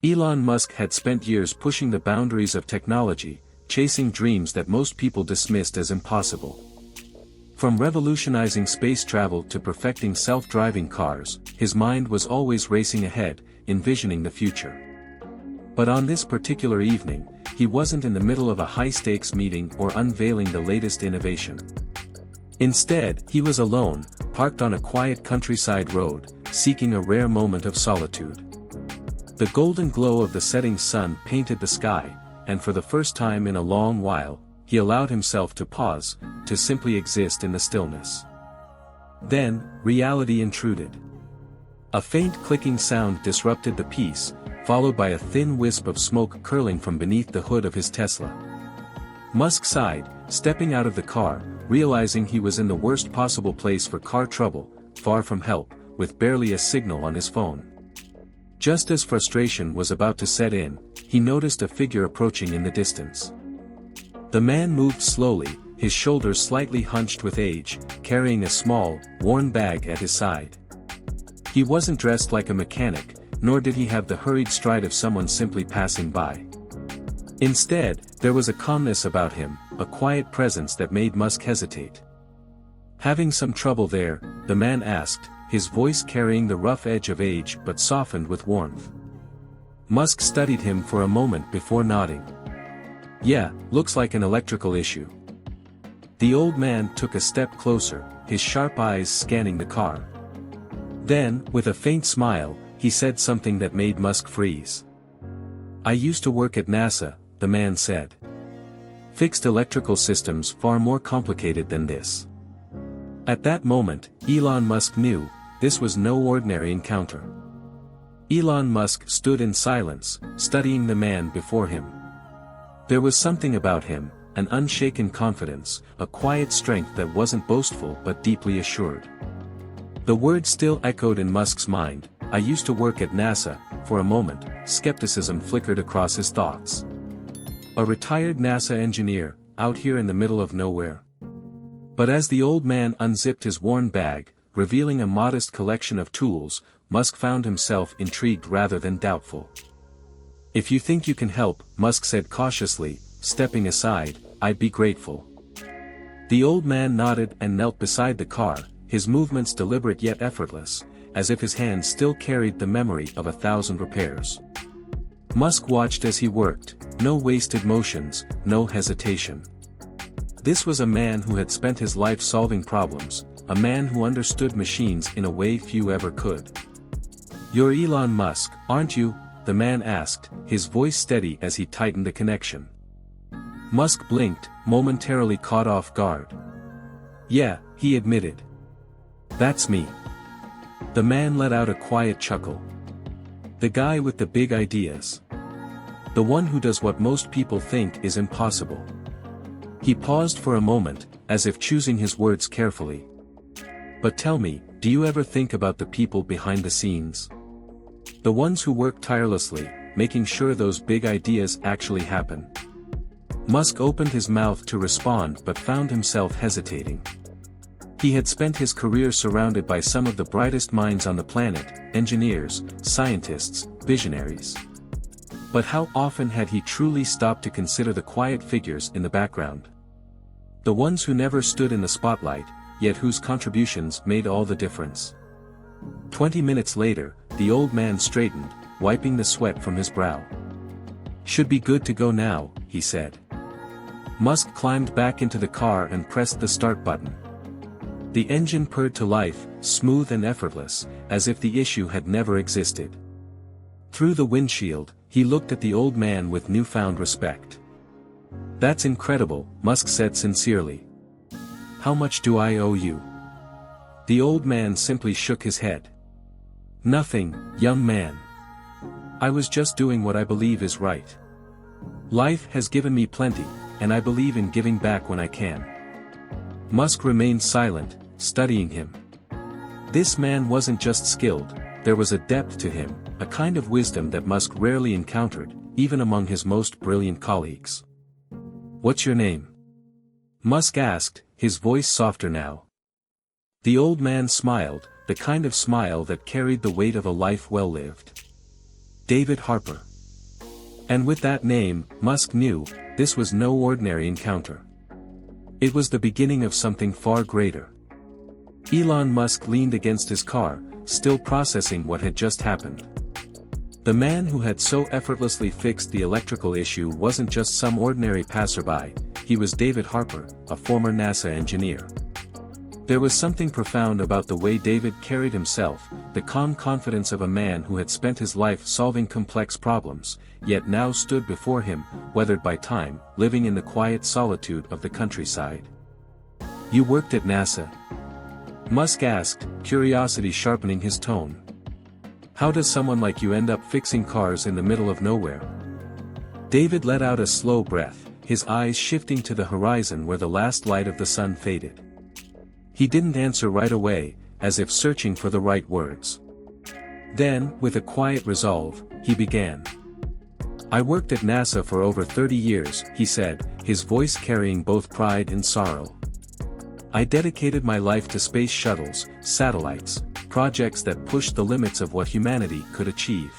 Elon Musk had spent years pushing the boundaries of technology, chasing dreams that most people dismissed as impossible. From revolutionizing space travel to perfecting self-driving cars, his mind was always racing ahead, envisioning the future. But on this particular evening, he wasn't in the middle of a high-stakes meeting or unveiling the latest innovation. Instead, he was alone, parked on a quiet countryside road, seeking a rare moment of solitude. The golden glow of the setting sun painted the sky, and for the first time in a long while, he allowed himself to pause, to simply exist in the stillness. Then, reality intruded. A faint clicking sound disrupted the peace, followed by a thin wisp of smoke curling from beneath the hood of his Tesla. Musk sighed, stepping out of the car, realizing he was in the worst possible place for car trouble, far from help, with barely a signal on his phone. Just as frustration was about to set in, he noticed a figure approaching in the distance. The man moved slowly, his shoulders slightly hunched with age, carrying a small, worn bag at his side. He wasn't dressed like a mechanic, nor did he have the hurried stride of someone simply passing by. Instead, there was a calmness about him, a quiet presence that made Musk hesitate. "Having some trouble there?" the man asked, his voice carrying the rough edge of age but softened with warmth. Musk studied him for a moment before nodding. "Yeah, looks like an electrical issue." The old man took a step closer, his sharp eyes scanning the car. Then, with a faint smile, he said something that made Musk freeze. "I used to work at NASA," the man said. "Fixed electrical systems far more complicated than this." At that moment, Elon Musk knew, this was no ordinary encounter. Elon Musk stood in silence, studying the man before him. There was something about him, an unshaken confidence, a quiet strength that wasn't boastful but deeply assured. The words still echoed in Musk's mind. "I used to work at NASA." For a moment, skepticism flickered across his thoughts. A retired NASA engineer, out here in the middle of nowhere. But as the old man unzipped his worn bag, revealing a modest collection of tools, Musk found himself intrigued rather than doubtful. "If you think you can help," Musk said cautiously, stepping aside, "I'd be grateful." The old man nodded and knelt beside the car, his movements deliberate yet effortless, as if his hands still carried the memory of 1,000 repairs. Musk watched as he worked, no wasted motions, no hesitation. This was a man who had spent his life solving problems, a man who understood machines in a way few ever could. "You're Elon Musk, aren't you?" the man asked, his voice steady as he tightened the connection. Musk blinked, momentarily caught off guard. "Yeah," he admitted. "That's me." The man let out a quiet chuckle. "The guy with the big ideas. The one who does what most people think is impossible." He paused for a moment, as if choosing his words carefully. "But tell me, do you ever think about the people behind the scenes? The ones who work tirelessly, making sure those big ideas actually happen?" Musk opened his mouth to respond but found himself hesitating. He had spent his career surrounded by some of the brightest minds on the planet, engineers, scientists, visionaries. But how often had he truly stopped to consider the quiet figures in the background? The ones who never stood in the spotlight, yet whose contributions made all the difference. 20 minutes later, the old man straightened, wiping the sweat from his brow. "Should be good to go now," he said. Musk climbed back into the car and pressed the start button. The engine purred to life, smooth and effortless, as if the issue had never existed. Through the windshield, he looked at the old man with newfound respect. "That's incredible," Musk said sincerely. "How much do I owe you?" The old man simply shook his head. "Nothing, young man. I was just doing what I believe is right. Life has given me plenty, and I believe in giving back when I can." Musk remained silent, studying him. This man wasn't just skilled, there was a depth to him, a kind of wisdom that Musk rarely encountered, even among his most brilliant colleagues. "What's your name?" Musk asked, his voice softer now. The old man smiled, the kind of smile that carried the weight of a life well lived. "David Harper." And with that name, Musk knew, this was no ordinary encounter. It was the beginning of something far greater. Elon Musk leaned against his car, still processing what had just happened. The man who had so effortlessly fixed the electrical issue wasn't just some ordinary passerby, he was David Harper, a former NASA engineer. There was something profound about the way David carried himself, the calm confidence of a man who had spent his life solving complex problems, yet now stood before him, weathered by time, living in the quiet solitude of the countryside. "You worked at NASA?" Musk asked, curiosity sharpening his tone. "How does someone like you end up fixing cars in the middle of nowhere?" David let out a slow breath, his eyes shifting to the horizon where the last light of the sun faded. He didn't answer right away, as if searching for the right words. Then, with a quiet resolve, he began. "I worked at NASA for over 30 years, he said, his voice carrying both pride and sorrow. "I dedicated my life to space shuttles, satellites, projects that pushed the limits of what humanity could achieve.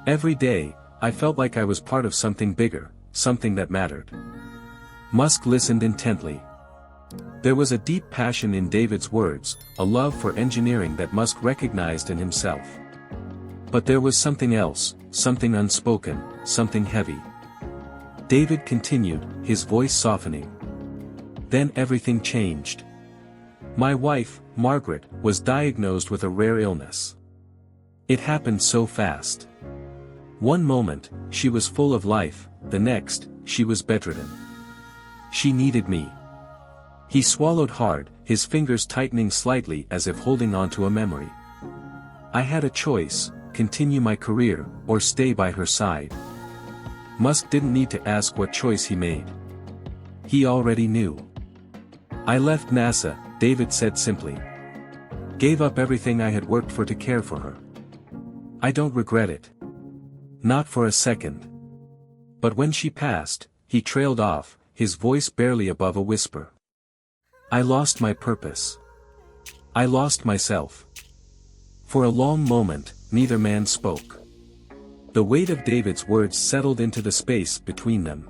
Every day, I felt like I was part of something bigger, something that mattered." Musk listened intently. There was a deep passion in David's words, a love for engineering that Musk recognized in himself. But there was something else, something unspoken, something heavy. David continued, his voice softening. "Then everything changed. My wife, Margaret, was diagnosed with a rare illness. It happened so fast. One moment, she was full of life, the next, she was bedridden. She needed me." He swallowed hard, his fingers tightening slightly as if holding on to a memory. "I had a choice, continue my career, or stay by her side." Musk didn't need to ask what choice he made. He already knew. "I left NASA," David said simply. "Gave up everything I had worked for to care for her. I don't regret it. Not for a second." But when she passed, he trailed off, his voice barely above a whisper. "I lost my purpose. I lost myself." For a long moment, neither man spoke. The weight of David's words settled into the space between them.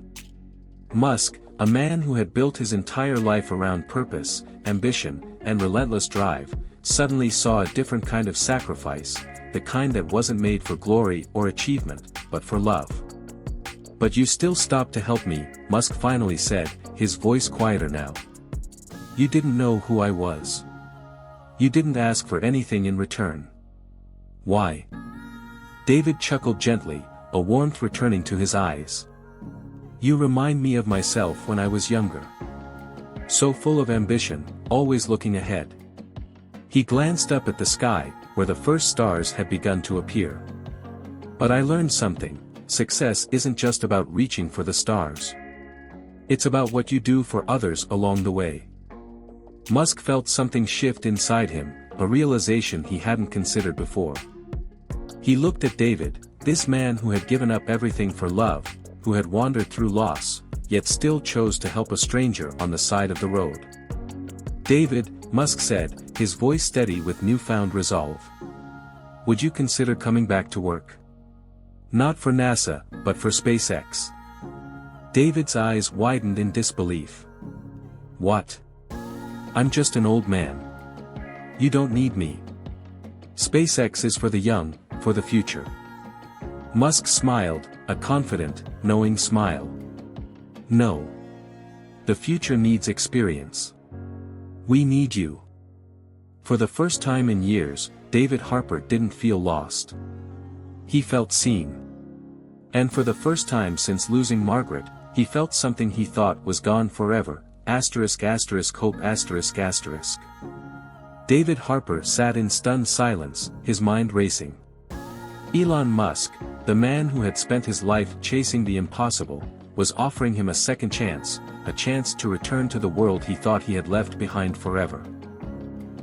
Musk, a man who had built his entire life around purpose, ambition, and relentless drive, suddenly saw a different kind of sacrifice, the kind that wasn't made for glory or achievement, but for love. "But you still stopped to help me," Musk finally said, his voice quieter now. "You didn't know who I was. You didn't ask for anything in return." "Why?" David chuckled gently, a warmth returning to his eyes. "You remind me of myself when I was younger. So full of ambition, always looking ahead." He glanced up at the sky, where the first stars had begun to appear. "But I learned something, success isn't just about reaching for the stars. It's about what you do for others along the way." Musk felt something shift inside him, a realization he hadn't considered before. He looked at David, this man who had given up everything for love, who had wandered through loss, yet still chose to help a stranger on the side of the road. "David," Musk said, his voice steady with newfound resolve. "Would you consider coming back to work? Not for NASA, but for SpaceX." David's eyes widened in disbelief. "What? I'm just an old man. You don't need me. SpaceX is for the young, for the future." Musk smiled, a confident, knowing smile. "No. The future needs experience. We need you." For the first time in years, David Harper didn't feel lost. He felt seen. And for the first time since losing Margaret, he felt something he thought was gone forever, hope. David Harper sat in stunned silence, his mind racing. Elon Musk, the man who had spent his life chasing the impossible, was offering him a second chance, a chance to return to the world he thought he had left behind forever.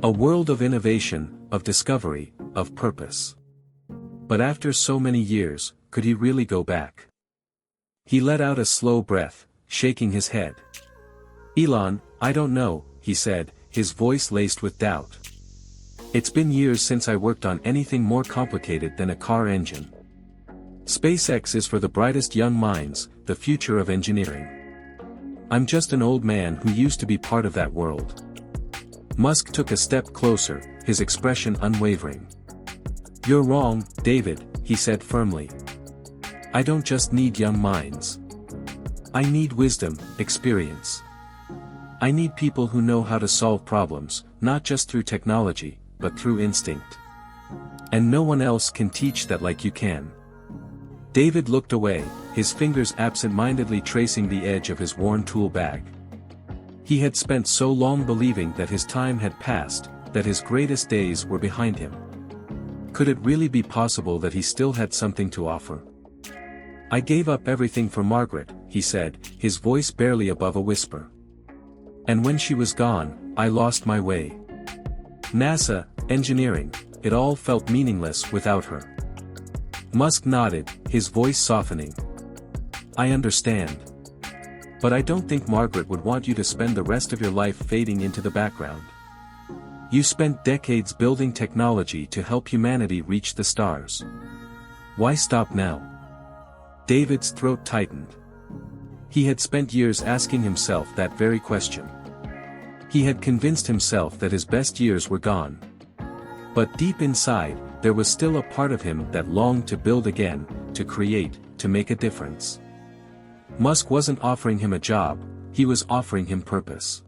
A world of innovation, of discovery, of purpose. But after so many years, could he really go back? He let out a slow breath, shaking his head. "Elon, I don't know," he said, his voice laced with doubt. "It's been years since I worked on anything more complicated than a car engine. SpaceX is for the brightest young minds, the future of engineering. I'm just an old man who used to be part of that world. Musk took a step closer, his expression unwavering. You're wrong, David, he said firmly. I don't just need young minds. I need wisdom, experience. I need people who know how to solve problems, not just through technology, but through instinct. And no one else can teach that like you can. David looked away, his fingers absent-mindedly tracing the edge of his worn tool bag. He had spent so long believing that his time had passed, that his greatest days were behind him. Could it really be possible that he still had something to offer? I gave up everything for Margaret, he said, his voice barely above a whisper. And when she was gone, I lost my way. NASA, engineering, it all felt meaningless without her. Musk nodded, his voice softening. I understand. But I don't think Margaret would want you to spend the rest of your life fading into the background. You spent decades building technology to help humanity reach the stars. Why stop now? David's throat tightened. He had spent years asking himself that very question. He had convinced himself that his best years were gone. But deep inside, there was still a part of him that longed to build again, to create, to make a difference. Musk wasn't offering him a job, he was offering him purpose.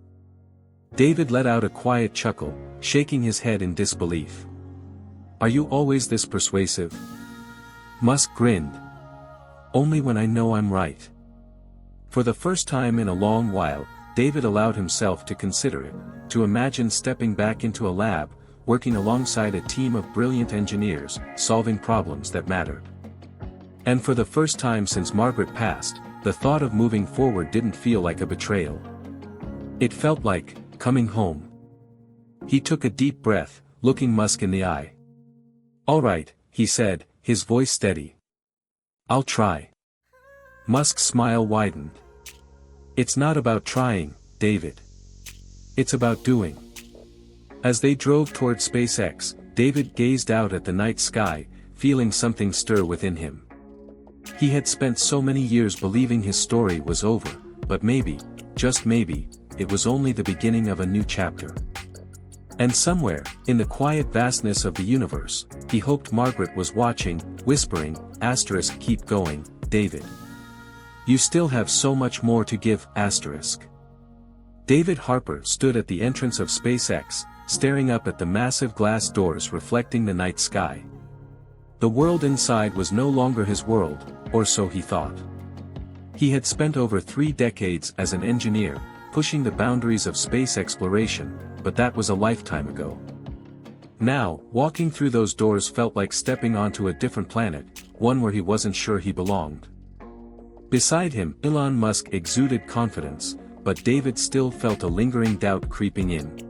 David let out a quiet chuckle, shaking his head in disbelief. Are you always this persuasive? Musk grinned. Only when I know I'm right. For the first time in a long while, David allowed himself to consider it, to imagine stepping back into a lab, working alongside a team of brilliant engineers, solving problems that mattered. And for the first time since Margaret passed, the thought of moving forward didn't feel like a betrayal. It felt like coming home. He took a deep breath, looking Musk in the eye. All right, he said, his voice steady. I'll try. Musk's smile widened. It's not about trying, David. It's about doing. As they drove toward SpaceX, David gazed out at the night sky, feeling something stir within him. He had spent so many years believing his story was over, but maybe, just maybe, it was only the beginning of a new chapter. And somewhere, in the quiet vastness of the universe, he hoped Margaret was watching, whispering, *, keep going, David. You still have so much more to give, *. David Harper stood at the entrance of SpaceX, staring up at the massive glass doors reflecting the night sky. The world inside was no longer his world, or so he thought. He had spent over 3 decades as an engineer, pushing the boundaries of space exploration, but that was a lifetime ago. Now, walking through those doors felt like stepping onto a different planet, one where he wasn't sure he belonged. Beside him, Elon Musk exuded confidence, but David still felt a lingering doubt creeping in.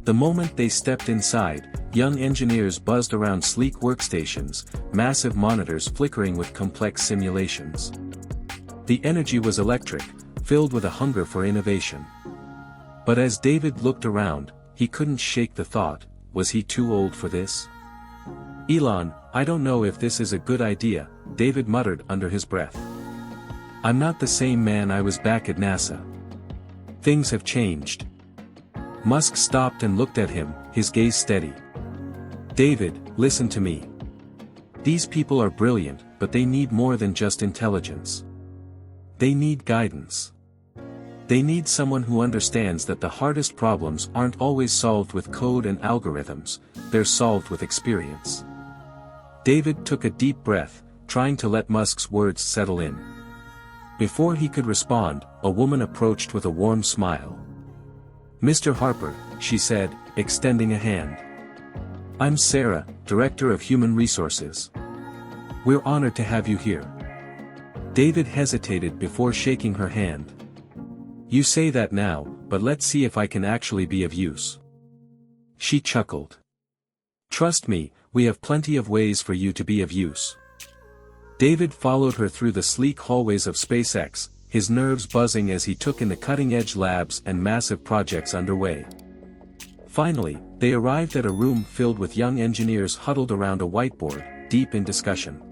The moment they stepped inside, young engineers buzzed around sleek workstations, massive monitors flickering with complex simulations. The energy was electric, filled with a hunger for innovation. But as David looked around, he couldn't shake the thought, was he too old for this? Elon, I don't know if this is a good idea, David muttered under his breath. I'm not the same man I was back at NASA. Things have changed. Musk stopped and looked at him, his gaze steady. David, listen to me. These people are brilliant, but they need more than just intelligence. They need guidance. They need someone who understands that the hardest problems aren't always solved with code and algorithms, they're solved with experience. David took a deep breath, trying to let Musk's words settle in. Before he could respond, a woman approached with a warm smile. Mr. Harper, she said, extending a hand. I'm Sarah, Director of Human Resources. We're honored to have you here. David hesitated before shaking her hand. You say that now, but let's see if I can actually be of use. She chuckled. Trust me, we have plenty of ways for you to be of use. David followed her through the sleek hallways of SpaceX, his nerves buzzing as he took in the cutting-edge labs and massive projects underway. Finally, they arrived at a room filled with young engineers huddled around a whiteboard, deep in discussion.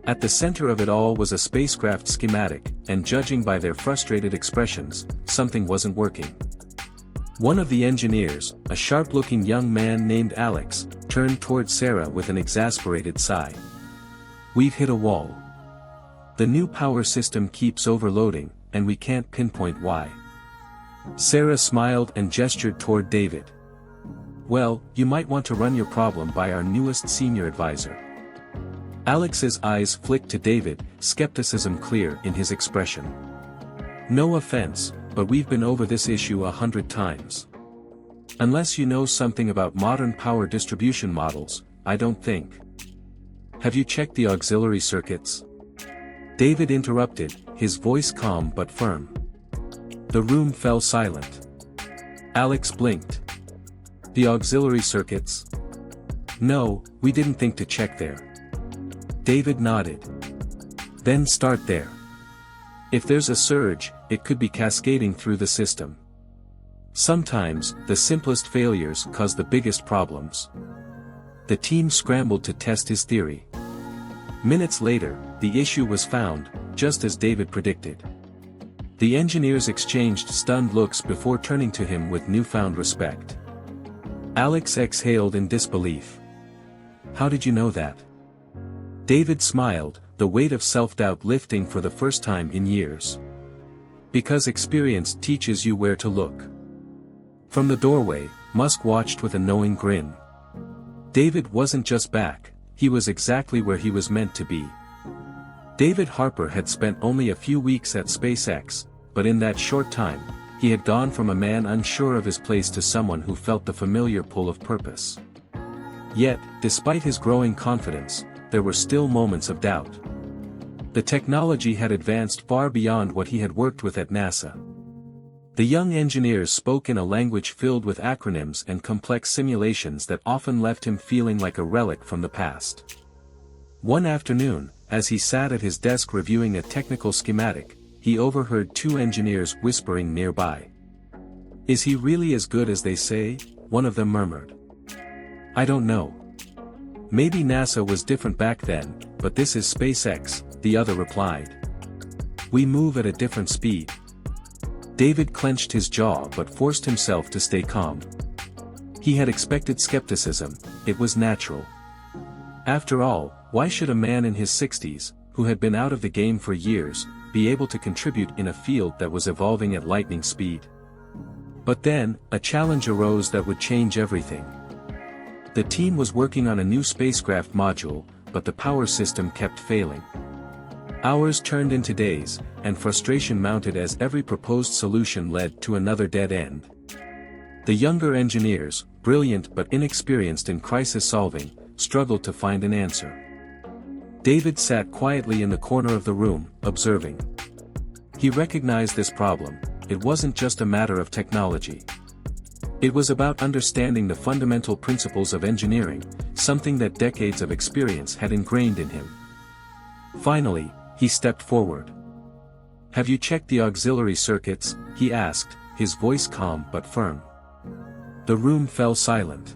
At the center of it all was a spacecraft schematic, and judging by their frustrated expressions, something wasn't working. One of the engineers, a sharp-looking young man named Alex, turned toward Sarah with an exasperated sigh. "We've hit a wall. The new power system keeps overloading, and we can't pinpoint why." Sarah smiled and gestured toward David. "Well, you might want to run your problem by our newest senior advisor." Alex's eyes flicked to David, skepticism clear in his expression. "No offense, but we've been over this issue 100 times. Unless you know something about modern power distribution models, I don't think." "Have you checked the auxiliary circuits?" David interrupted, his voice calm but firm. The room fell silent. Alex blinked. "The auxiliary circuits? No, we didn't think to check there." David nodded. "Then start there. If there's a surge, it could be cascading through the system. Sometimes, the simplest failures cause the biggest problems." The team scrambled to test his theory. Minutes later, the issue was found, just as David predicted. The engineers exchanged stunned looks before turning to him with newfound respect. Alex exhaled in disbelief. "How did you know that?" David smiled, the weight of self-doubt lifting for the first time in years. "Because experience teaches you where to look." From the doorway, Musk watched with a knowing grin. David wasn't just back, he was exactly where he was meant to be. David Harper had spent only a few weeks at SpaceX, but in that short time, he had gone from a man unsure of his place to someone who felt the familiar pull of purpose. Yet, despite his growing confidence, there were still moments of doubt. The technology had advanced far beyond what he had worked with at NASA. The young engineers spoke in a language filled with acronyms and complex simulations that often left him feeling like a relic from the past. One afternoon, as he sat at his desk reviewing a technical schematic, he overheard two engineers whispering nearby. "Is he really as good as they say?" one of them murmured. "I don't know. Maybe NASA was different back then, but this is SpaceX," the other replied. "We move at a different speed." David clenched his jaw but forced himself to stay calm. He had expected skepticism, it was natural. After all, why should a man in his 60s, who had been out of the game for years, be able to contribute in a field that was evolving at lightning speed? But then, a challenge arose that would change everything. The team was working on a new spacecraft module, but the power system kept failing. Hours turned into days, and frustration mounted as every proposed solution led to another dead end. The younger engineers, brilliant but inexperienced in crisis solving, struggled to find an answer. David sat quietly in the corner of the room, observing. He recognized this problem, it wasn't just a matter of technology. It was about understanding the fundamental principles of engineering, something that decades of experience had ingrained in him. Finally, he stepped forward. "Have you checked the auxiliary circuits?" he asked, his voice calm but firm. The room fell silent.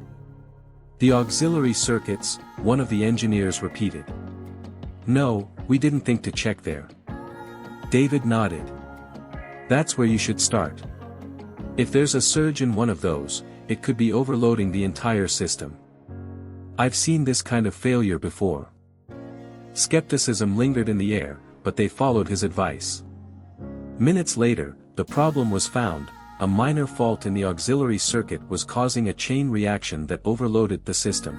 "The auxiliary circuits," one of the engineers repeated. "No, we didn't think to check there." David nodded. "That's where you should start. If there's a surge in one of those, it could be overloading the entire system. I've seen this kind of failure before." Skepticism lingered in the air, but they followed his advice. Minutes later, the problem was found, a minor fault in the auxiliary circuit was causing a chain reaction that overloaded the system.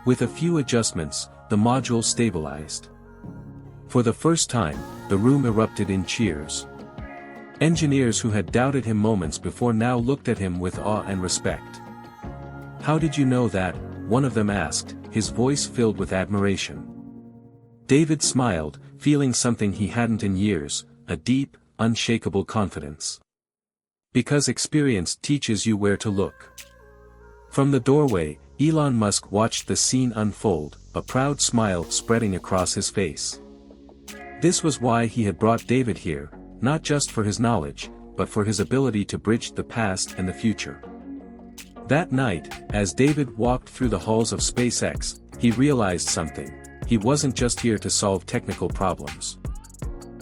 With a few adjustments, the module stabilized. For the first time, the room erupted in cheers. Engineers who had doubted him moments before now looked at him with awe and respect. "How did you know that?" one of them asked, his voice filled with admiration. David smiled, feeling something he hadn't in years, a deep, unshakable confidence. "Because experience teaches you where to look." From the doorway, Elon Musk watched the scene unfold, a proud smile spreading across his face. This was why he had brought David here, not just for his knowledge, but for his ability to bridge the past and the future. That night, as David walked through the halls of SpaceX, he realized something. he wasn't just here to solve technical problems.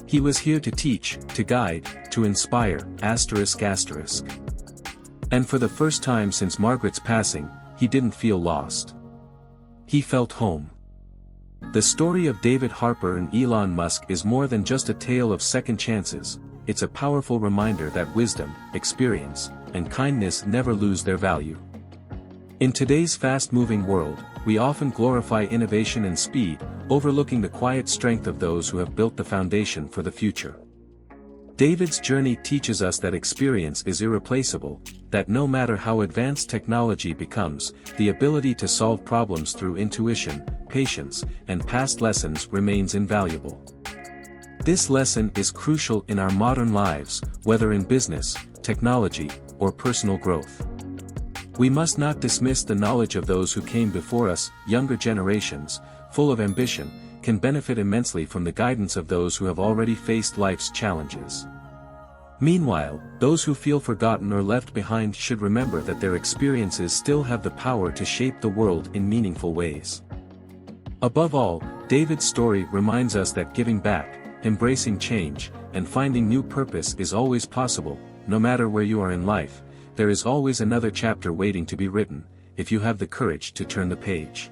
He was here to teach, to guide, to inspire, asterisk asterisk. And for the first time since Margaret's passing, he didn't feel lost. He felt home. The story of David Harper and Elon Musk is more than just a tale of second chances, it's a powerful reminder that wisdom, experience, and kindness never lose their value. In today's fast-moving world, we often glorify innovation and speed, overlooking the quiet strength of those who have built the foundation for the future. David's journey teaches us that experience is irreplaceable, that no matter how advanced technology becomes, the ability to solve problems through intuition, patience, and past lessons remains invaluable. This lesson is crucial in our modern lives, whether in business, technology, or personal growth. We must not dismiss the knowledge of those who came before us. Younger generations, full of ambition, can benefit immensely from the guidance of those who have already faced life's challenges. Meanwhile, those who feel forgotten or left behind should remember that their experiences still have the power to shape the world in meaningful ways. Above all, David's story reminds us that giving back, embracing change, and finding new purpose is always possible. No matter where you are in life, there is always another chapter waiting to be written, if you have the courage to turn the page.